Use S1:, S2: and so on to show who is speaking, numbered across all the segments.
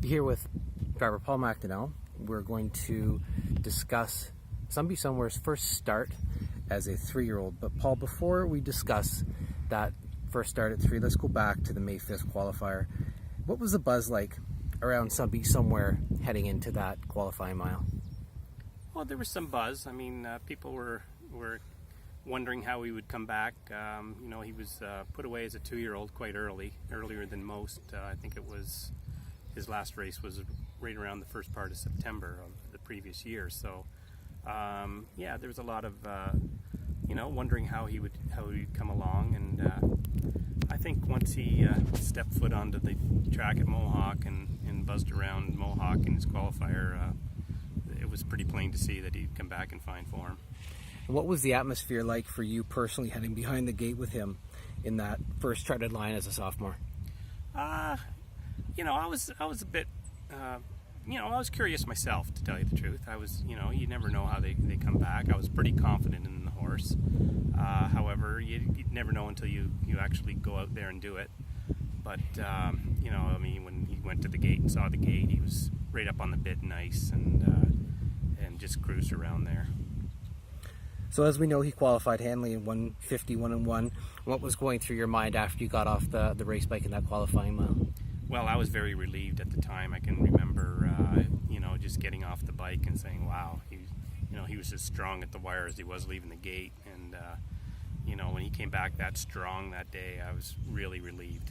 S1: Here with driver Paul MacDonell. We're going to discuss Somebeachsomewhere's first start as a 3-year-old. But Paul, before we discuss that first start at 3, let's go back to the May 5th qualifier. What was the buzz like around Somebeachsomewhere heading into that qualifying mile?
S2: Well, there was some buzz. I mean, people were wondering how he would come back. He was put away as a 2-year-old quite earlier than most. I think it was his last race was right around the first part of September of the previous year. So, yeah, there was a lot of wondering how he would come along. And I think once he stepped foot onto the track at Mohawk and buzzed around Mohawk in his qualifier, it was pretty plain to see that he'd come back in fine form.
S1: What was the atmosphere like for you personally heading behind the gate with him in that first charted line as a sophomore?
S2: I was a bit, I was curious myself, to tell you the truth. I was, you never know how they come back. I was pretty confident in the horse. However, you never know until you actually go out there and do it. But, when he went to the gate and saw the gate, he was right up on the bit nice and just cruised around there.
S1: So as we know, he qualified handily in 1:51.1. What was going through your mind after you got off the race bike in that qualifying mile?
S2: Well, I was very relieved at the time. I can remember, just getting off the bike and saying, wow, he was as strong at the wire as he was leaving the gate. And, when he came back that strong that day, I was really relieved.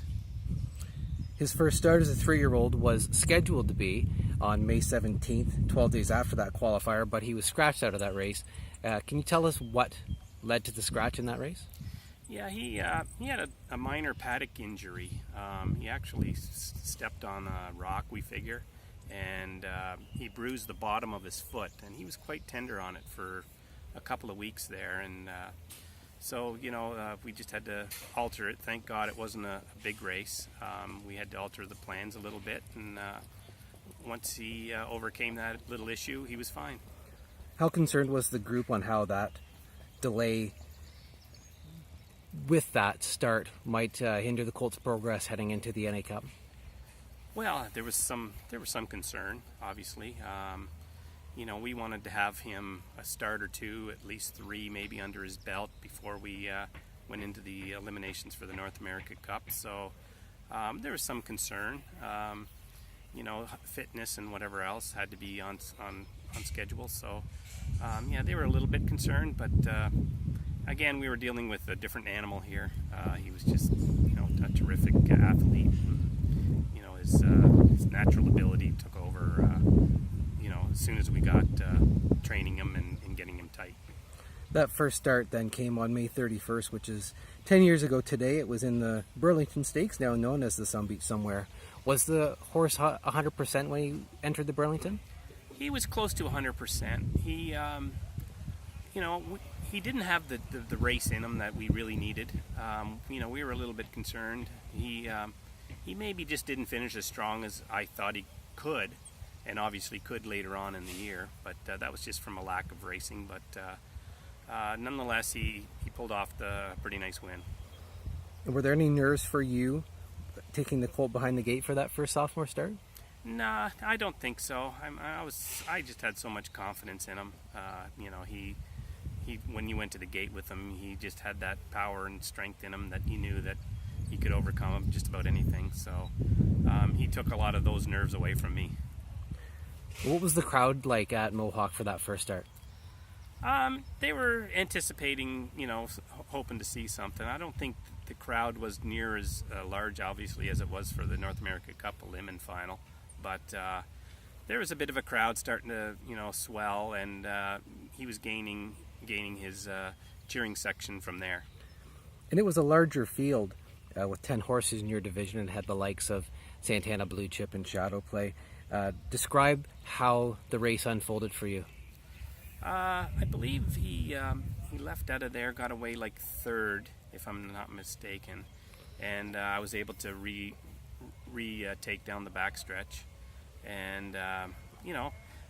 S1: His first start as a 3-year-old was scheduled to be on May 17th, 12 days after that qualifier, but he was scratched out of that race. Can you tell us what led to the scratch in that race?
S2: Yeah, he had a minor paddock injury. He actually stepped on a rock, we figure, and he bruised the bottom of his foot, and he was quite tender on it for a couple of weeks there. And so, we just had to alter it. Thank God it wasn't a big race. We had to alter the plans a little bit, and once he overcame that little issue, he was fine.
S1: How concerned was the group on how that delay with that start might hinder the Colts' progress heading into the NA Cup?
S2: Well, there was some concern, obviously. We wanted to have him a start or two, at least 3 maybe under his belt before we went into the eliminations for the North America Cup. So there was some concern. Fitness and whatever else had to be on schedule. So they were a little bit concerned, but again, we were dealing with a different animal here. He was just a terrific athlete. His natural ability took over as soon as we got training him and getting him tight.
S1: That first start then came on May 31st, which is 10 years ago today. It was in the Burlington Stakes, now known as the Somebeachsomewhere. Was the horse 100% when he entered the Burlington? He
S2: was close to 100%. He, he didn't have the race in him that we really needed. We were a little bit concerned. He maybe just didn't finish as strong as I thought he could, and obviously could later on in the year. But that was just from a lack of racing. But nonetheless, he pulled off the pretty nice win.
S1: And were there any nerves for you taking the colt behind the gate for that first sophomore start?
S2: Nah, I don't think so. I just had so much confidence in him. He when you went to the gate with him, he just had that power and strength in him that you knew that he could overcome just about anything. So he took a lot of those nerves away from me.
S1: What was the crowd like at Mohawk for that first start?
S2: They were anticipating, hoping to see something. I don't think the crowd was near as large, obviously, as it was for the North America Cup Lemon final. But there was a bit of a crowd starting to, swell, and he was gaining his cheering section from there.
S1: And it was a larger field with 10 horses in your division and had the likes of Santana Blue Chip and Shadow Play. Describe how the race unfolded for you.
S2: I believe he left out of there, got away like 3rd, if I'm not mistaken, and I was able to take down the backstretch. And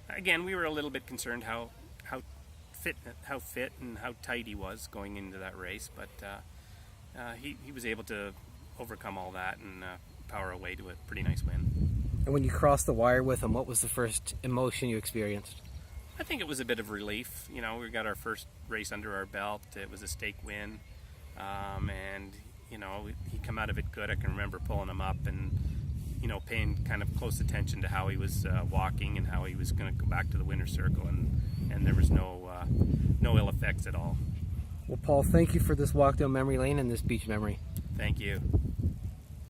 S2: again, we were a little bit concerned how fit and how tight he was going into that race, but he was able to overcome all that and power away to a pretty nice win.
S1: And when you crossed the wire with him, what was the first emotion you experienced?
S2: I think it was a bit of relief. You know, we got our first race under our belt. It was a stake win, and you know, he come out of it good. I can remember pulling him up and, you know, paying kind of close attention to how he was walking and how he was going to go back to the winner's circle, and there was no ill effects at all.
S1: Well, Paul, thank you for this walk down memory lane and this beach memory.
S2: Thank you.